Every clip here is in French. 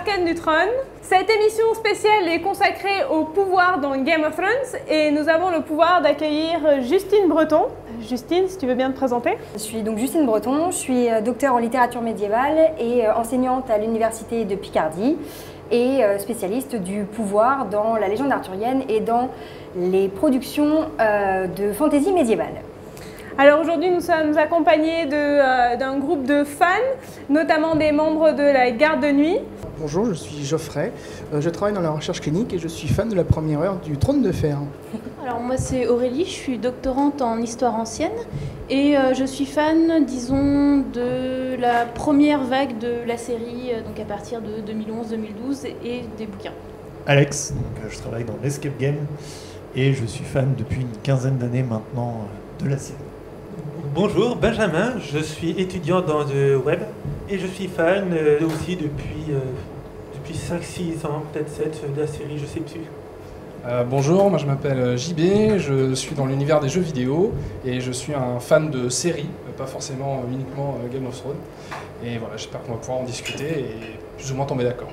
Arcanes du Trône. Cette émission spéciale est consacrée au pouvoir dans Game of Thrones et nous avons le pouvoir d'accueillir Justine Breton. Justine, si tu veux bien te présenter. Je suis donc Justine Breton, je suis docteure en littérature médiévale et enseignante à l'université de Picardie et spécialiste du pouvoir dans la légende arthurienne et dans les productions de fantasy médiévale. Alors aujourd'hui, nous sommes accompagnés d'un groupe de fans, notamment des membres de la garde de nuit. Bonjour, je suis Geoffrey, je travaille dans la recherche clinique et je suis fan de la première heure du Trône de Fer. Alors moi c'est Aurélie, je suis doctorante en histoire ancienne et je suis fan, disons, de la première vague de la série, donc à partir de 2011-2012 et des bouquins. Alex, donc, je travaille dans l'Escape Game et je suis fan depuis une quinzaine d'années maintenant de la série. Bonjour, Benjamin, je suis étudiant dans le web et je suis fan aussi depuis 5-6 ans, peut-être 7 de la série, je sais plus. Bonjour, moi je m'appelle JB, je suis dans l'univers des jeux vidéo et je suis un fan de séries, pas forcément uniquement Game of Thrones. Et voilà, j'espère qu'on va pouvoir en discuter et plus ou moins tomber d'accord.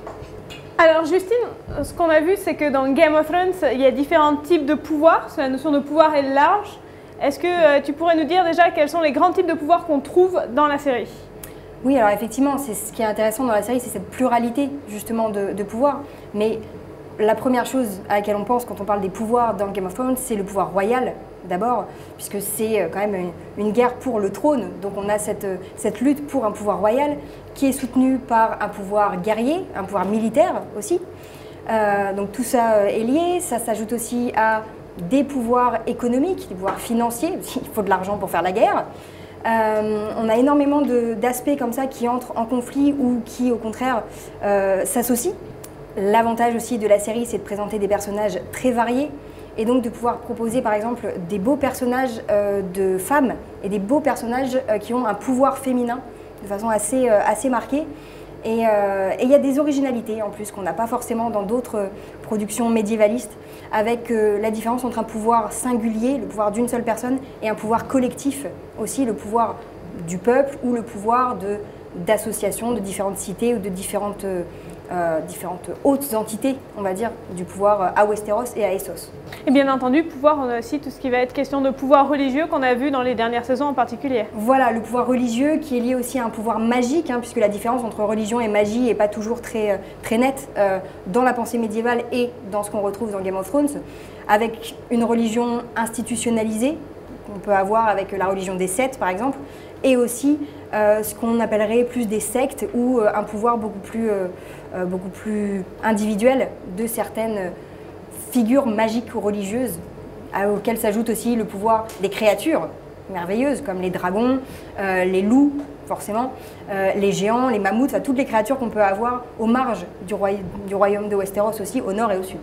Alors Justine, ce qu'on a vu, c'est que dans Game of Thrones, il y a différents types de pouvoirs, la notion de pouvoir est large. Est-ce que tu pourrais nous dire déjà quels sont les grands types de pouvoirs qu'on trouve dans la série? Oui, alors effectivement, c'est ce qui est intéressant dans la série, c'est cette pluralité justement de pouvoirs. Mais la première chose à laquelle on pense quand on parle des pouvoirs dans Game of Thrones, c'est le pouvoir royal d'abord, puisque c'est quand même une guerre pour le trône. Donc on a cette lutte pour un pouvoir royal qui est soutenu par un pouvoir guerrier, un pouvoir militaire aussi. Donc tout ça est lié, ça s'ajoute aussi à des pouvoirs économiques, des pouvoirs financiers, il faut de l'argent pour faire la guerre. On a énormément d'aspects comme ça qui entrent en conflit ou qui au contraire s'associent. L'avantage aussi de la série, c'est de présenter des personnages très variés et donc de pouvoir proposer par exemple des beaux personnages de femmes et des beaux personnages qui ont un pouvoir féminin de façon assez marquée. Et il y a des originalités en plus qu'on n'a pas forcément dans d'autres productions médiévalistes, avec la différence entre un pouvoir singulier, le pouvoir d'une seule personne, et un pouvoir collectif aussi, le pouvoir du peuple ou le pouvoir d'associations de différentes cités ou de différentes hautes entités, on va dire, du pouvoir à Westeros et à Essos. Et bien entendu, pouvoir, on a aussi tout ce qui va être question de pouvoir religieux qu'on a vu dans les dernières saisons en particulier. Voilà, le pouvoir religieux qui est lié aussi à un pouvoir magique, puisque la différence entre religion et magie n'est pas toujours très nette dans la pensée médiévale et dans ce qu'on retrouve dans Game of Thrones, avec une religion institutionnalisée, qu'on peut avoir avec la religion des Sept par exemple, et aussi ce qu'on appellerait plus des sectes ou un pouvoir beaucoup plus individuel de certaines figures magiques ou religieuses, auxquelles s'ajoute aussi le pouvoir des créatures merveilleuses comme les dragons, les loups forcément, les géants, les mammouths, enfin, toutes les créatures qu'on peut avoir aux marges du royaume de Westeros aussi, au nord et au sud.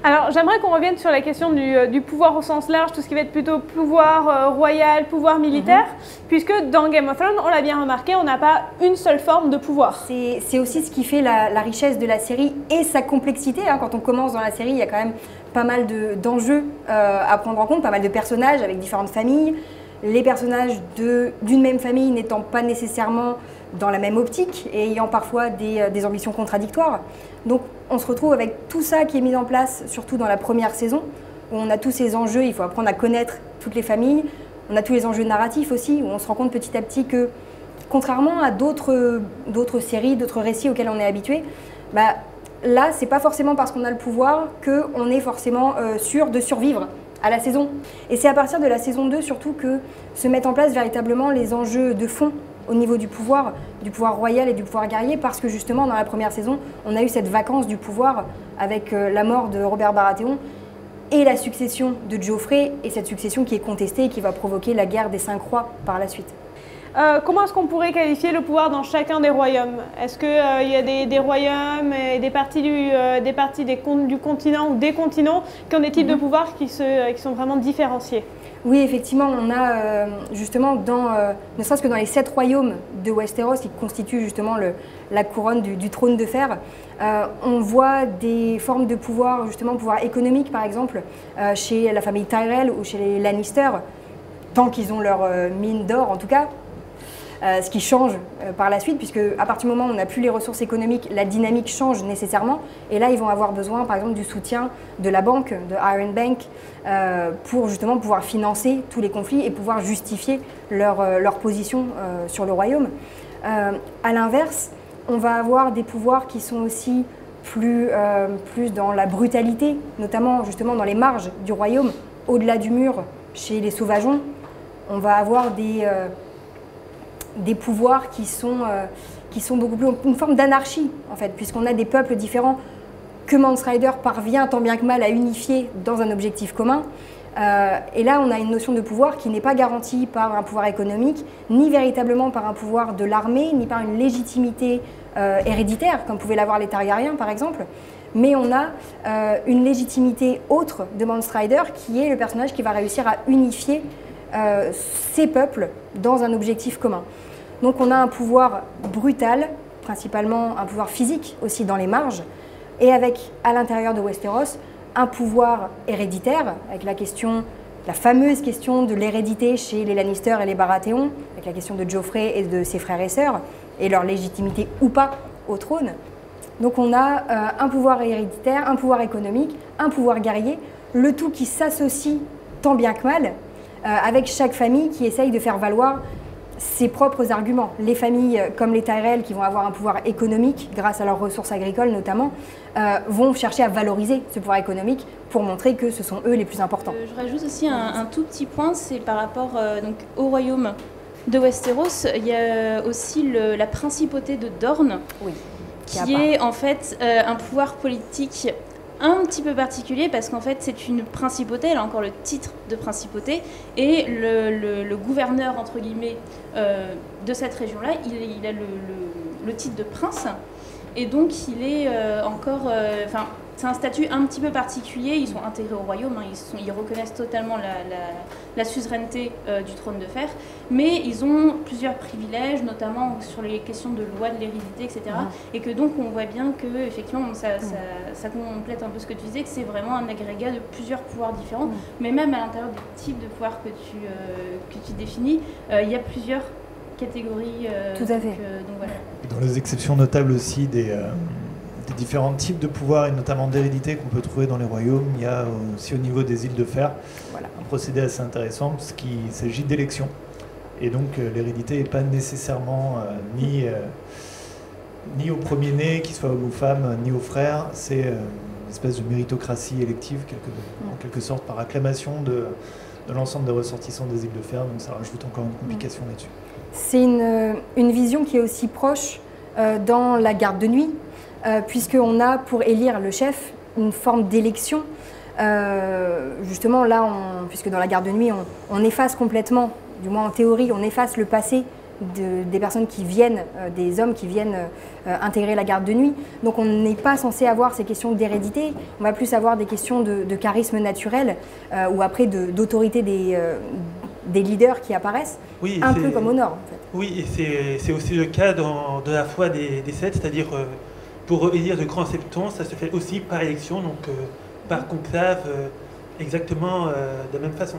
Alors j'aimerais qu'on revienne sur la question du pouvoir au sens large, tout ce qui va être plutôt pouvoir royal, pouvoir militaire, puisque dans Game of Thrones, on l'a bien remarqué, on n'a pas une seule forme de pouvoir. C'est aussi ce qui fait la richesse de la série et sa complexité. Quand on commence dans la série, il y a quand même pas mal d'enjeux à prendre en compte, pas mal de personnages avec différentes familles. Les personnages d'une même famille n'étant pas nécessairement dans la même optique et ayant parfois des ambitions contradictoires. Donc on se retrouve avec tout ça qui est mis en place, surtout dans la première saison, où on a tous ces enjeux, il faut apprendre à connaître toutes les familles, on a tous les enjeux narratifs aussi, où on se rend compte petit à petit que, contrairement à d'autres séries, d'autres récits auxquels on est habitué, là c'est pas forcément parce qu'on a le pouvoir qu'on est forcément sûr de survivre à la saison. Et c'est à partir de la saison 2 surtout que se mettent en place véritablement les enjeux de fond au niveau du pouvoir royal et du pouvoir guerrier, parce que justement dans la première saison, on a eu cette vacance du pouvoir avec la mort de Robert Baratheon et la succession de Joffrey, et cette succession qui est contestée et qui va provoquer la guerre des 5 rois par la suite. Comment est-ce qu'on pourrait qualifier le pouvoir dans chacun des royaumes? Est-ce qu'il y a des royaumes et des parties du continent ou des continents qui ont des types de pouvoirs qui sont vraiment différenciés? Oui, effectivement, on a justement, ne serait-ce que dans les 7 royaumes de Westeros, qui constituent justement la couronne du trône de fer, on voit des formes de pouvoir, justement pouvoir économique par exemple, chez la famille Tyrell ou chez les Lannister, tant qu'ils ont leur mine d'or en tout cas. ce qui change par la suite, puisque à partir du moment où on n'a plus les ressources économiques, la dynamique change nécessairement. Et là, ils vont avoir besoin, par exemple, du soutien de la banque, de Iron Bank, pour justement pouvoir financer tous les conflits et pouvoir justifier leur position sur le royaume. À l'inverse, on va avoir des pouvoirs qui sont aussi plus dans la brutalité, notamment justement dans les marges du royaume, au-delà du mur, chez les sauvageons. On va avoir des pouvoirs qui sont beaucoup plus une forme d'anarchie, en fait, puisqu'on a des peuples différents que Mance Rider parvient tant bien que mal à unifier dans un objectif commun. Et là, on a une notion de pouvoir qui n'est pas garantie par un pouvoir économique, ni véritablement par un pouvoir de l'armée, ni par une légitimité héréditaire, comme pouvaient l'avoir les Targaryens, par exemple. Mais on a une légitimité autre de Mance Rider, qui est le personnage qui va réussir à unifier ces peuples dans un objectif commun. Donc on a un pouvoir brutal, principalement un pouvoir physique aussi dans les marges, et avec, à l'intérieur de Westeros, un pouvoir héréditaire, avec la fameuse question de l'hérédité chez les Lannister et les Baratheon, avec la question de Joffrey et de ses frères et sœurs, et leur légitimité ou pas au trône. Donc on a un pouvoir héréditaire, un pouvoir économique, un pouvoir guerrier, le tout qui s'associe tant bien que mal, avec chaque famille qui essaye de faire valoir ses propres arguments. Les familles comme les Tyrell, qui vont avoir un pouvoir économique grâce à leurs ressources agricoles notamment, vont chercher à valoriser ce pouvoir économique pour montrer que ce sont eux les plus importants. Je rajoute aussi un tout petit point, c'est par rapport donc, au royaume de Westeros. Il y a aussi la principauté de Dorne, oui, qui est en fait un pouvoir politique un petit peu particulier, parce qu'en fait c'est une principauté, elle a encore le titre de principauté, et le gouverneur entre guillemets de cette région-là, il a le titre de prince, et donc il est encore, c'est un statut un petit peu particulier. Ils sont intégrés au royaume, hein, ils reconnaissent totalement la suzeraineté du trône de fer, mais ils ont plusieurs privilèges, notamment sur les questions de loi de l'hérédité, etc. Et que donc on voit bien que effectivement ça complète un peu ce que tu disais, que c'est vraiment un agrégat de plusieurs pouvoirs différents, mais même à l'intérieur du type de pouvoir que tu définis, il y a plusieurs catégories. Tout à fait. Donc, voilà. Dans les exceptions notables aussi des différents types de pouvoirs, et notamment d'hérédité qu'on peut trouver dans les royaumes, il y a aussi au niveau des îles de fer un procédé assez intéressant, parce qu'il s'agit d'élections. Et donc l'hérédité n'est pas nécessairement ni au premier-né, qu'il soit homme ou femme, ni aux frères. C'est une espèce de méritocratie élective, en quelque sorte, par acclamation de l'ensemble des ressortissants des îles de fer. Donc ça rajoute encore une complication là-dessus. C'est une vision qui est aussi proche dans la garde de nuit, puisqu'on a pour élire le chef une forme d'élection. Justement là, puisque dans la garde de nuit, on efface complètement, du moins en théorie, on efface le passé des personnes qui viennent, des hommes qui viennent intégrer la garde de nuit. Donc on n'est pas censé avoir ces questions d'hérédité, on va plus avoir des questions de charisme naturel ou après d'autorité des leaders qui apparaissent, oui, un peu comme au Nord. En fait. Oui, et c'est aussi le cas de la foi des Sept, c'est-à-dire pour élire le grand septon, ça se fait aussi par élection, donc par conclave, exactement de la même façon.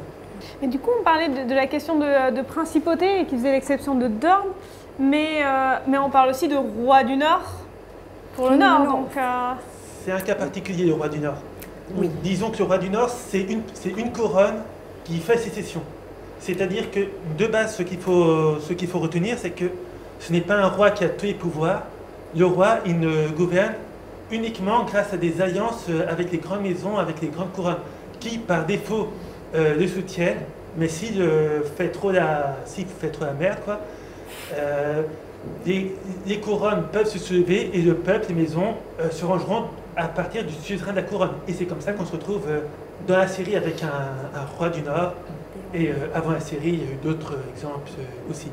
Mais du coup, on parlait de la question de principauté et qui faisait l'exception de Dorne, mais on parle aussi de roi du Nord pour le Nord. Donc, c'est un cas particulier, le roi du Nord. Oui. Disons que le roi du Nord, c'est une couronne qui fait sécession. C'est-à-dire que, de base, ce qu'il faut retenir, c'est que ce n'est pas un roi qui a tous les pouvoirs. Le roi, il ne gouverne uniquement grâce à des alliances avec les grandes maisons, avec les grandes couronnes, qui, par défaut, le soutiennent. Mais s'il fait trop la merde, quoi, les couronnes peuvent se soulever et le peuple, les maisons, se rangeront à partir du suzerain de la couronne. Et c'est comme ça qu'on se retrouve dans la série avec un roi du Nord. Et avant la série, il y a eu d'autres exemples aussi.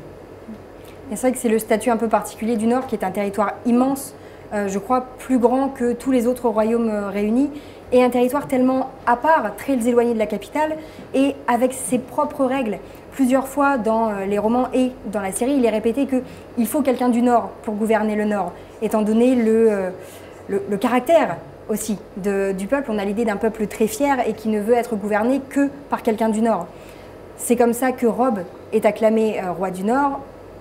Et c'est vrai que c'est le statut un peu particulier du Nord, qui est un territoire immense, je crois plus grand que tous les autres royaumes réunis, et un territoire tellement à part, très éloigné de la capitale, et avec ses propres règles. Plusieurs fois dans les romans et dans la série, il est répété qu'il faut quelqu'un du Nord pour gouverner le Nord, étant donné le caractère aussi du peuple. On a l'idée d'un peuple très fier et qui ne veut être gouverné que par quelqu'un du Nord. C'est comme ça que Robb est acclamé roi du Nord.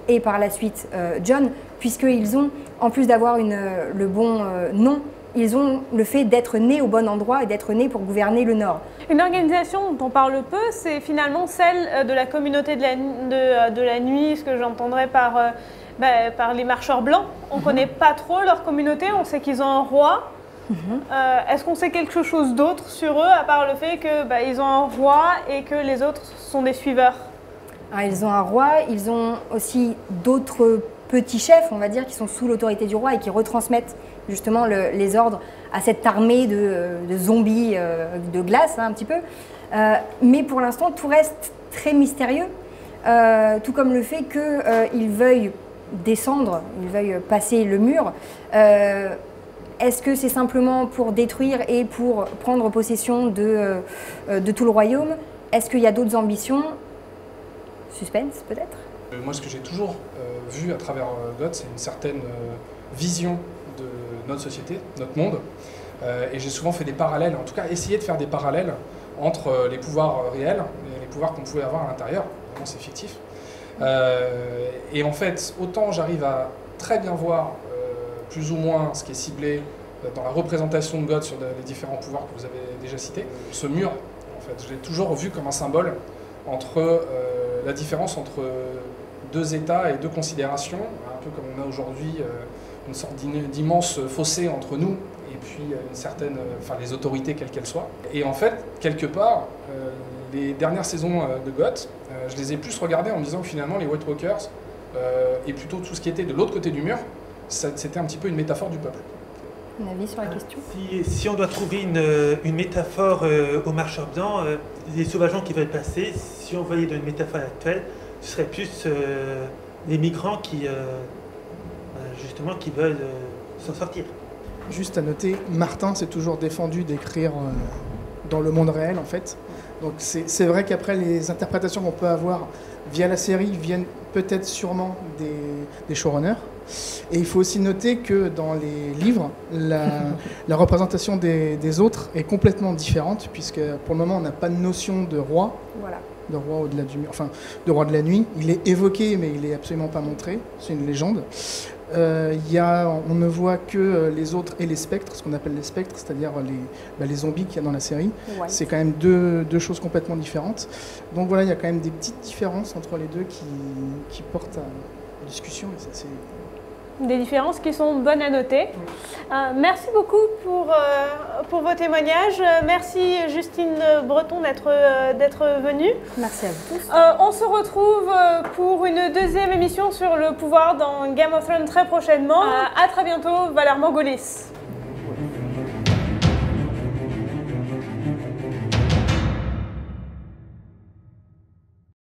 et par la suite Jon, puisqu'ils ont, en plus d'avoir le bon nom, ils ont le fait d'être nés au bon endroit et d'être nés pour gouverner le Nord. Une organisation dont on parle peu, c'est finalement celle de la communauté de la nuit, ce que j'entendrais par les marcheurs blancs. On ne connaît pas trop leur communauté, on sait qu'ils ont un roi. Est-ce qu'on sait quelque chose d'autre sur eux, à part le fait qu'ils ont un roi et que les autres sont des suiveurs? Alors, ils ont un roi, ils ont aussi d'autres petits chefs, on va dire, qui sont sous l'autorité du roi et qui retransmettent justement les ordres à cette armée de zombies de glace, hein, un petit peu. Mais pour l'instant, tout reste très mystérieux, tout comme le fait qu'ils veuillent descendre, ils veuillent passer le mur. Est-ce que c'est simplement pour détruire et pour prendre possession de tout le royaume? Est-ce qu'il y a d'autres ambitions? Suspense, peut-être? Moi, ce que j'ai toujours vu à travers GOT, c'est une certaine vision de notre société, notre monde. Et j'ai souvent fait des parallèles, en tout cas essayé de faire des parallèles entre les pouvoirs réels et les pouvoirs qu'on pouvait avoir à l'intérieur. Vraiment, c'est fictif. Et en fait, autant j'arrive à très bien voir plus ou moins ce qui est ciblé dans la représentation de GOT sur les différents pouvoirs que vous avez déjà cités. Ce mur, en fait, je l'ai toujours vu comme un symbole entre la différence entre deux états et deux considérations, un peu comme on a aujourd'hui une sorte d'immense fossé entre nous et puis une certaine, les autorités quelles qu'elles soient. Et en fait, quelque part, les dernières saisons de GOT, je les ai plus regardées en me disant que finalement les White Walkers et plutôt tout ce qui était de l'autre côté du mur, c'était un petit peu une métaphore du peuple. Un avis sur la question? Si on doit trouver une métaphore aux marcheurs blancs, les sauvageons qui veulent passer, si on voyait dans une métaphore actuelle, ce serait plus les migrants qui veulent s'en sortir. Juste à noter, Martin s'est toujours défendu d'écrire dans le monde réel en fait. Donc c'est vrai qu'après les interprétations qu'on peut avoir via la série viennent peut-être sûrement des showrunners. Et il faut aussi noter que dans les livres, la représentation des autres est complètement différente, puisque pour le moment on n'a pas de notion de roi, voilà. De roi au-delà du mur, enfin de roi de la nuit. Il est évoqué mais il n'est absolument pas montré, c'est une légende. On ne voit que les autres et les spectres, ce qu'on appelle les spectres, c'est-à-dire les zombies qu'il y a dans la série. Ouais. C'est quand même deux choses complètement différentes. Donc voilà, il y a quand même des petites différences entre les deux qui portent à discussion. Et ça, c'est... Des différences qui sont bonnes à noter. Merci beaucoup pour vos témoignages. Merci Justine Breton d'être venue. Merci à vous tous. On se retrouve pour une deuxième émission sur le pouvoir dans Game of Thrones très prochainement. À très bientôt, Valère Morgolis.